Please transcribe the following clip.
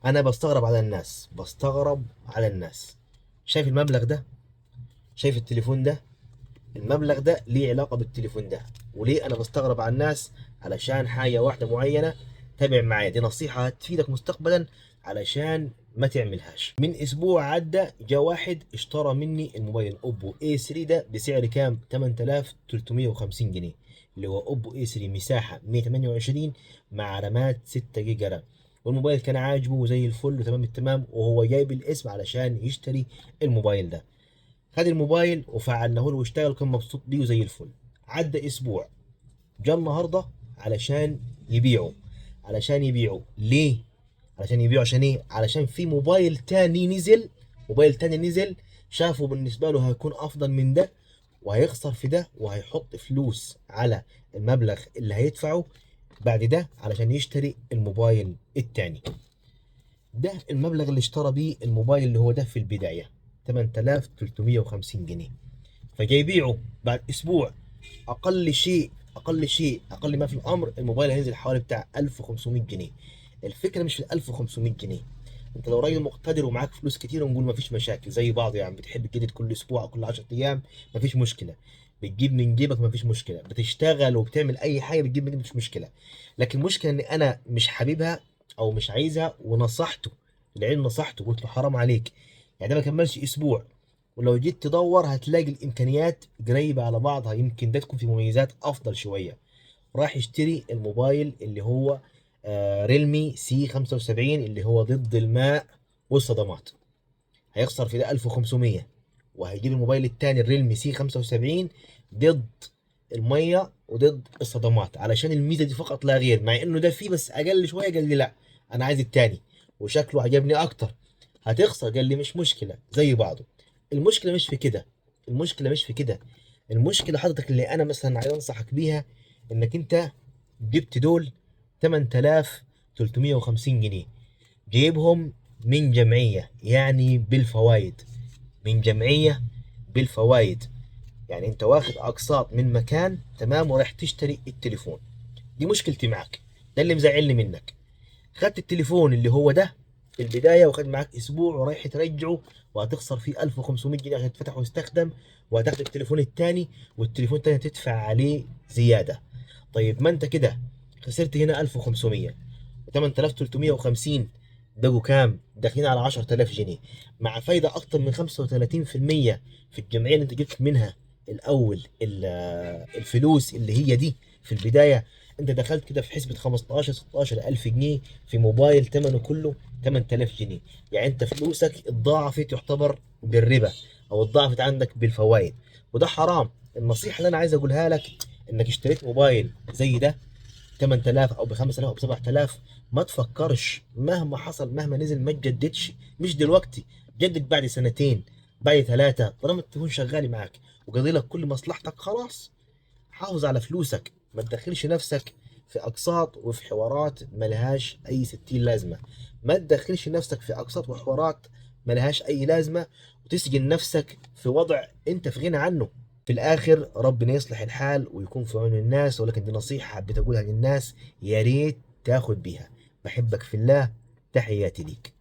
انا بستغرب على الناس. شايف المبلغ ده؟ شايف التليفون ده؟ المبلغ ده ليه علاقة بالتليفون ده. وليه انا بستغرب على الناس؟ علشان حاجة واحدة معينة. تابع معايا، دي نصيحة هتفيدك مستقبلا علشان ما تعملهاش. من اسبوع عدى جاء واحد اشترى مني الموبايل اوبو اي 3 ده بسعر كام؟ 8350 جنيه، اللي هو اوبو اي 3 مساحة 128 مع رامات 6 جيجا رام. والموبايل كان عاجبه وزي الفل وتمام التمام، وهو جايب الاسم علشان يشتري الموبايل ده. خد الموبايل وفعلناه له واشتغل، كان مبسوط بيه وزي الفل. عدى اسبوع، جاء النهارده علشان يبيعه. ليه؟ علشان يبيعه عشان ايه؟ علشان في موبايل تاني نزل. شافه بالنسبه له هيكون افضل من ده، وهيخسر في ده وهيحط فلوس على المبلغ اللي هيدفعه بعد ده علشان يشتري الموبايل التاني. ده المبلغ اللي اشترى بيه الموبايل اللي هو ده في البداية، 8350 جنيه. فجاي يبيعه بعد اسبوع. اقل ما في الامر الموبايل هينزل حوالي بتاع 1500 جنيه. الفكره مش في ال 1500 جنيه. انت لو راجل مقتدر ومعاك فلوس كتير ونقول ما فيش مشاكل زي بعض، يعني بتحب تجدد كل اسبوع او كل 10 ايام، ما فيش مشكله. بتجيب من جيبك ما فيش مشكله، بتشتغل وبتعمل اي حاجه بتجيب من جيبك مش مشكله. لكن المشكله ان انا مش حاببها او مش عايزها، ونصحته. العلم نصحته قلت له حرام عليك، يعني ده ما كملش اسبوع ولو جيت تدور هتلاقي الامكانيات قريبه على بعضها، يمكن ده تكون في مميزات افضل شويه. راح يشتري الموبايل اللي هو ريلمي سي 75 اللي هو ضد الماء والصدمات. هيخسر في ده 1500، وهيجيب الموبايل التاني الريلمي سي 75 ضد الميه وضد الصدمات علشان الميزه دي فقط لا غير، مع انه ده فيه بس اقل شويه. قال لي لا، انا عايز التاني وشكله عجبني اكتر. هتخسر، قال لي مش مشكله زي بعضه. المشكله مش في كده. المشكله حضرتك اللي انا مثلا عايز انصحك بيها، انك انت جبت دول 8350 جنيه، جايبهم من جمعيه يعني بالفوائد. من جمعيه بالفوائد. يعني انت واخد اقساط من مكان تمام وراح تشتري التليفون. دي مشكلتي معك، ده اللي مزعلني منك. خدت التليفون اللي هو ده في البدايه وخد معاك اسبوع ورايح ترجعه، وهتخسر فيه 1500 جنيه عشان يتفتح ويستخدم، وهتاخد التليفون الثاني، والتليفون الثاني تدفع عليه زياده. طيب ما انت كده خسرت هنا 1500 و8350، بقوا كام؟ داخلين على 10000 جنيه، مع فايده اكتر من 35% في الجمعيه اللي انت جبت منها الاول الفلوس اللي هي دي في البدايه. انت دخلت كده في حسبة 15 16 الف جنيه في موبايل ثمنه كله 8000 جنيه. يعني انت فلوسك اتضاعفت يعتبر بالربا، او اتضاعفت عندك بالفوائد، وده حرام. النصيحة اللي انا عايز اقولها لك، انك اشتريت موبايل زي ده 8000 او ب 5000 او ب 7000، ما تفكرش مهما حصل مهما نزل ما تجددش. مش دلوقتي، جدد بعد سنتين، بعد ثلاثة، طالما التليفون شغال معاك وقضي لك كل مصلحتك خلاص. حافظ على فلوسك، ما تدخلش نفسك في اقساط وفي حوارات ملهاش اي ستين لازمه. ما تدخلش نفسك في اقساط وحوارات ملهاش اي لازمه، وتسجن نفسك في وضع انت في غنى عنه. في الاخر ربنا يصلح الحال ويكون في عون الناس، ولكن دي نصيحه حبيت اقولها للناس، يا ريت تاخد بيها. بحبك في الله. تحياتي ليك.